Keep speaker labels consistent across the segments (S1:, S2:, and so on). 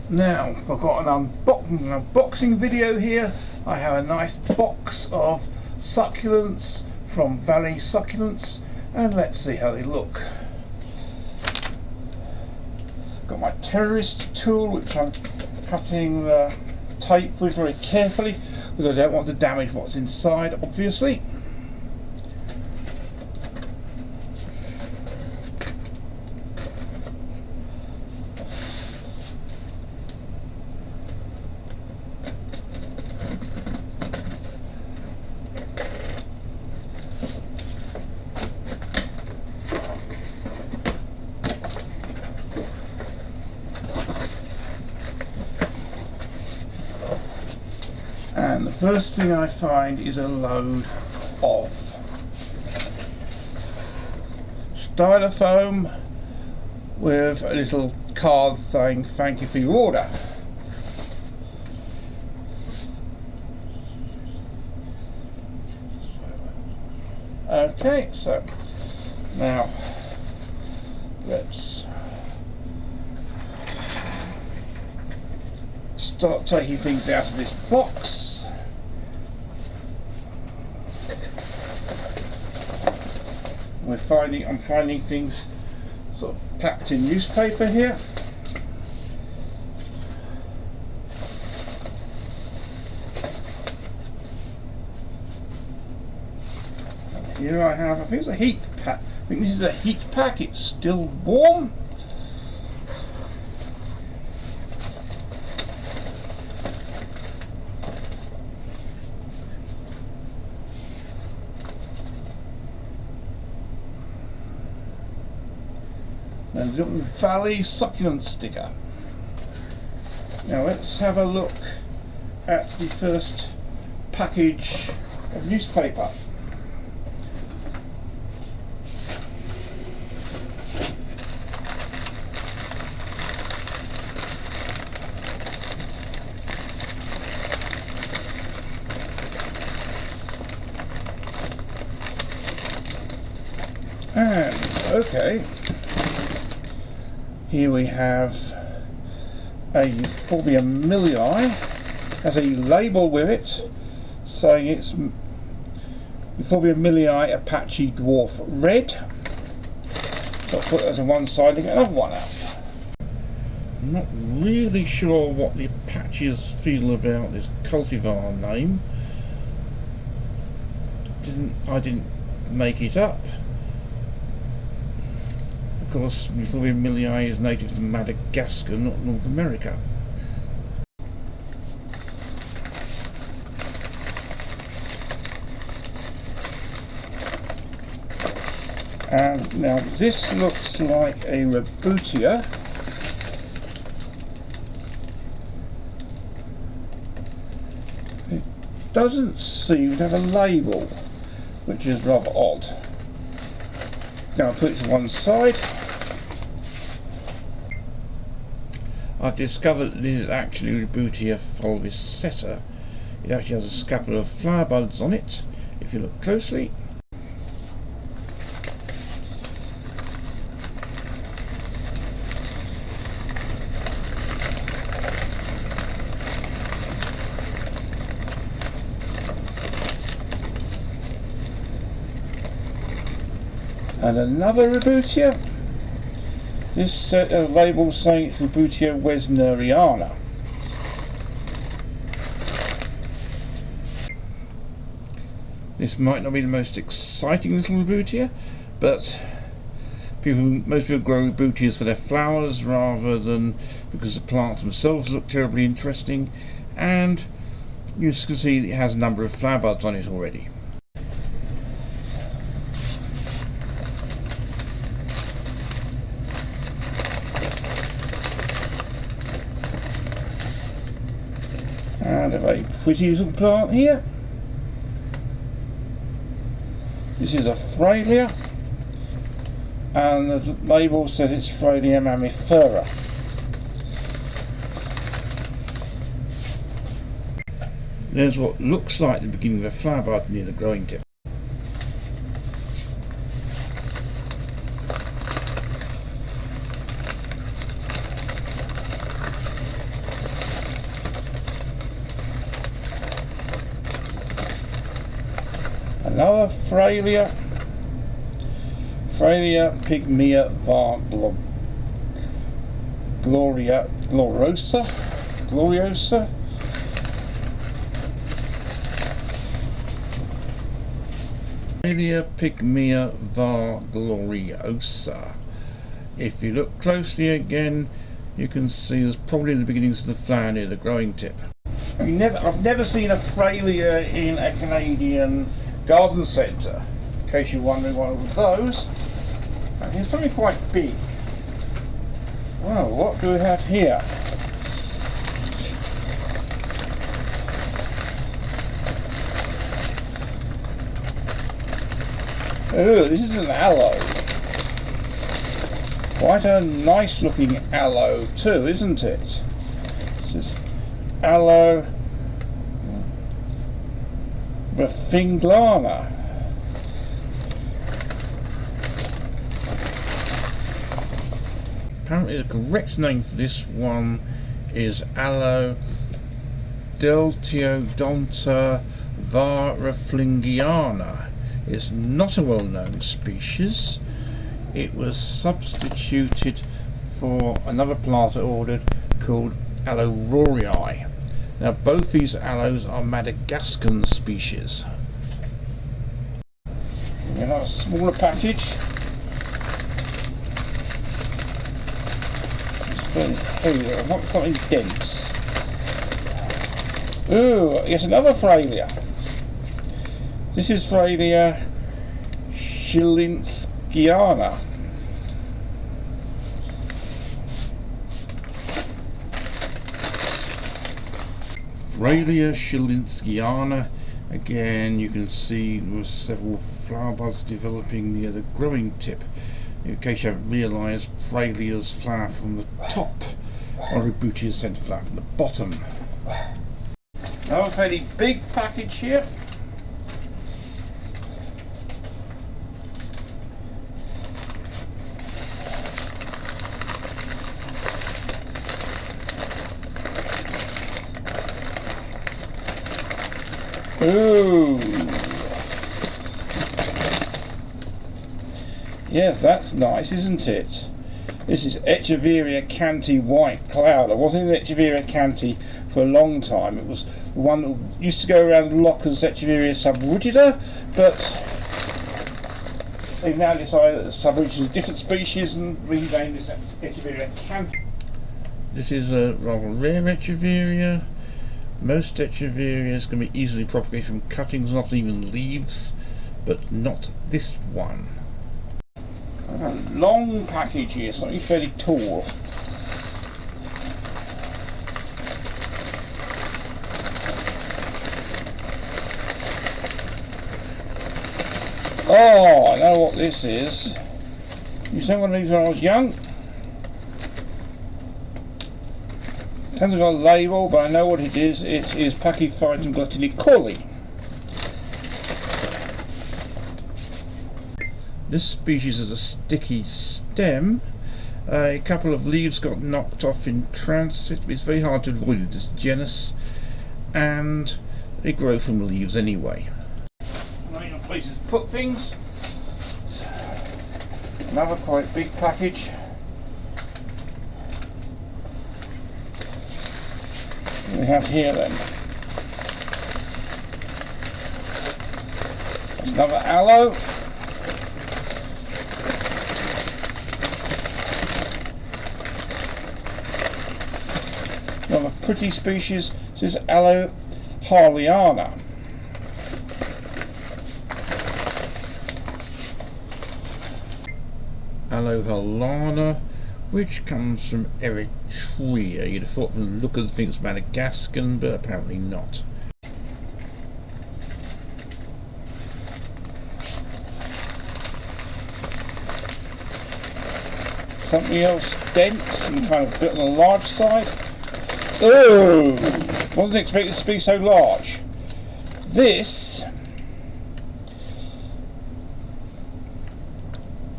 S1: Now I've got an unboxing video here. I have a nice box of succulents from Valley Succulents, and let's see how they look. Got my terrorist tool, which I'm cutting the tape with very carefully because I don't want to damage what's inside, obviously. And the first thing I find is a load of styrofoam with a little card saying thank you for your order. Okay, so now let's start taking things out of this box. I'm finding things sort of packed in newspaper here. And here I have, I think it's a heat pack. I think this is a heat pack. It's still warm. And a little Valley Succulent sticker. Now let's have a look at the first package of newspaper. And okay, here we have a Euphorbia millii, has a label with it saying it's Euphorbia millii Apache Dwarf Red. So I'll put that as a one side and get another one out. I'm not really sure what the Apaches feel about this cultivar name. I didn't make it up. Of course, Euphorbia millii is native to Madagascar, not North America. And now this looks like a Rebutia. It doesn't seem to have a label, which is rather odd. Now I'll put it to one side. I've discovered that this is actually Rebutia fulvicetta. It actually has a scapular of flower buds on it, if you look closely. And another Rebutia. This set of labels saying it's Rebutia wesneriana. This might not be the most exciting little Rebutia, but most people grow Rebutias for their flowers rather than because the plants themselves look terribly interesting, and you can see that it has a number of flower buds on it already. And a very pretty little plant here. This is a Frailea, and the label says it's Frailea mammifera. There's what looks like the beginning of a flower bud near the growing tip. another Frailea pygmea var gloriosa. Frailea pygmea var gloriosa. If you look closely again, you can see there's probably the beginnings of the flower near the growing tip. I've never seen a Frailea in a Canadian garden centre, in case you're wondering what was those. And here's something quite big. Well, what do we have here? Oh, this is an aloe. Quite a nice looking aloe too, isn't it? This is aloe rafinglana. Apparently the correct name for this one is aloe deltiodonta varaflingiana. It's not a well-known species. It was substituted for another plant I ordered called Aloe rorii. Now both these aloes are Madagascan species. Another smaller package. It's very heavy. I want something dense. Ooh, yet another Frailea. This is Frailea Shilinskyana. Frailea Shilinskyana. Again, you can see there were several flower buds developing near the growing tip. In case you haven't realised, Fraileas flower from the top, Arubutias tend to flower from the bottom. Now a fairly big package here. Ooh. Yes, that's nice, isn't it? This is Echeveria canti white cloud. I wasn't in Echeveria canti for a long time. It was the one that used to go around the lock as Echeveria subrugida, but they've now decided that subrugida is a different species and renamed this Echeveria canti. This is a rather rare Echeveria. Most Echeverias can be easily propagated from cuttings, not even leaves, but not this one. A long package here, something fairly tall. Oh, I know what this is. You sent one of these when I was young. Hasn't got a label, but I know what it is. It is Pachyphytum glutinicoli. This species has a sticky stem. A couple of leaves got knocked off in transit. It's very hard to avoid with this genus, and they grow from leaves anyway. Running places to put things. Another quite big package. What we have here then? Another aloe. Another pretty species. This is Aloe harleana. Aloe harleana, which comes from Eritrea. You'd have thought from the look of the thing it's Madagascan, but apparently not. Something else dense and kind of a bit on the large side. Oh! Wasn't expecting this to be so large. This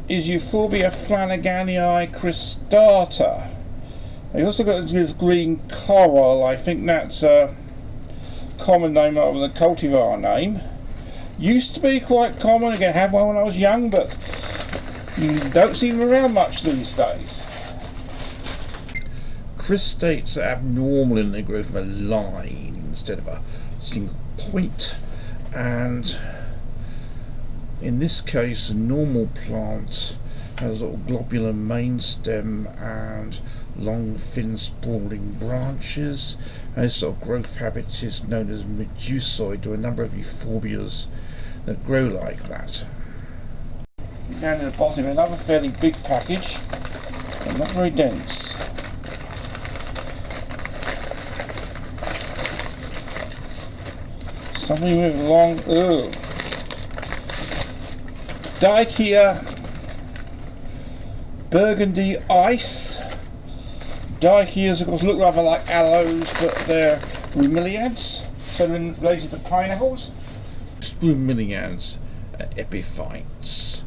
S1: is Euphorbia flanaganii cristata. They also got this green coral. I think that's a common name rather than a cultivar name. Used to be quite common. Again, I had one when I was young, but you don't see them around much these days. Cristates are abnormal in their growth of a line instead of a single point, and in this case a normal plant has a little globular main stem and long thin sprawling branches, and this sort of growth habit is known as medusoid. There are a number of euphorbias that grow like that. Down in the bottom, another fairly big package, but not very dense. Something with long, Dicea burgundy ice. Diceas of course look rather like aloes, but they're bromeliads, so they're related to pineapples. Bromeliads are epiphytes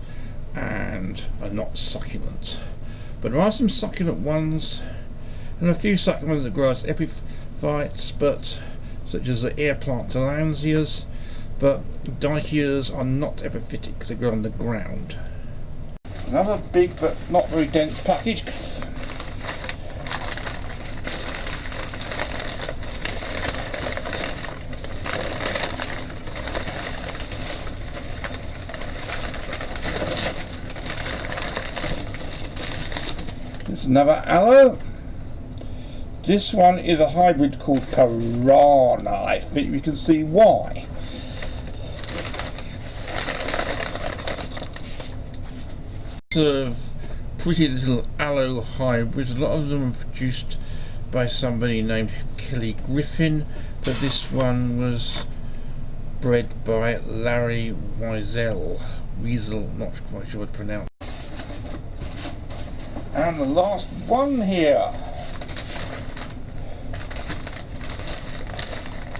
S1: and are not succulent, but there are some succulent ones and a few succulent ones that grow as epiphytes, but such as the air plant Tillandsias, but Diceas are not epiphytic, they grow on the ground. Another big but not very dense package. There's another aloe. This one is a hybrid called Piranha. I think we can see why. Of pretty little aloe hybrids. A lot of them are produced by somebody named Kelly Griffin, but this one was bred by Larry Weasel, not quite sure what to pronounce. And the last one here.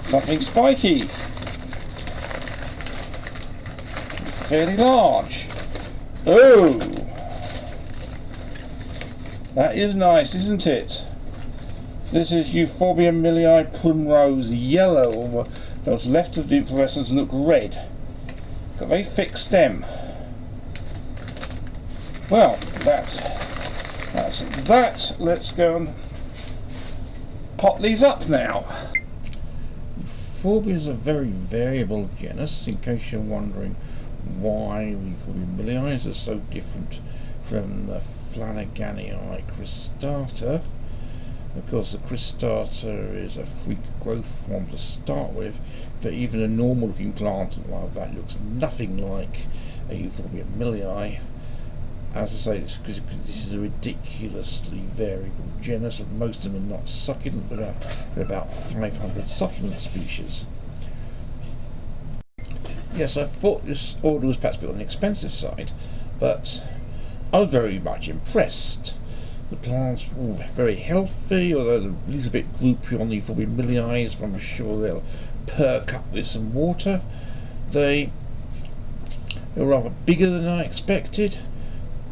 S1: Something spiky. Fairly large. Oh! That is nice, isn't it? This is Euphorbia millii primrose yellow. Those left of the inflorescence look red. Got a very thick stem. Well, that's that. Let's go and pot these up now. Euphorbia is a very variable genus, in case you're wondering why Euphorbia millii are so different from the Flanaganii cristata. Of course, the cristata is a freak growth form to start with, but even a normal looking plant like that looks nothing like a Euphorbia millii. As I say, it's because this is a ridiculously variable genus, and most of them are not succulent, but there are about 500 succulent species. Yes, I thought this order was perhaps a bit on the expensive side, but I was very much impressed. The plants were all very healthy, although they're a little bit droopy on the Euphorbia millii, but I'm sure they'll perk up with some water. They were rather bigger than I expected.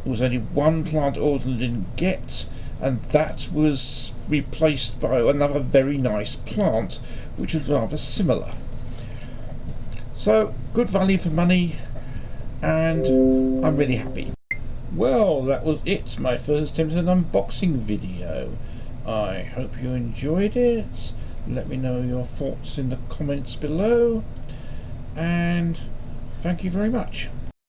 S1: There was only one plant order I didn't get, and that was replaced by another very nice plant, which was rather similar. So, good value for money, and I'm really happy. Well, that was it, my first attempt at an unboxing video. I hope you enjoyed it. Let me know your thoughts in the comments below, and thank you very much.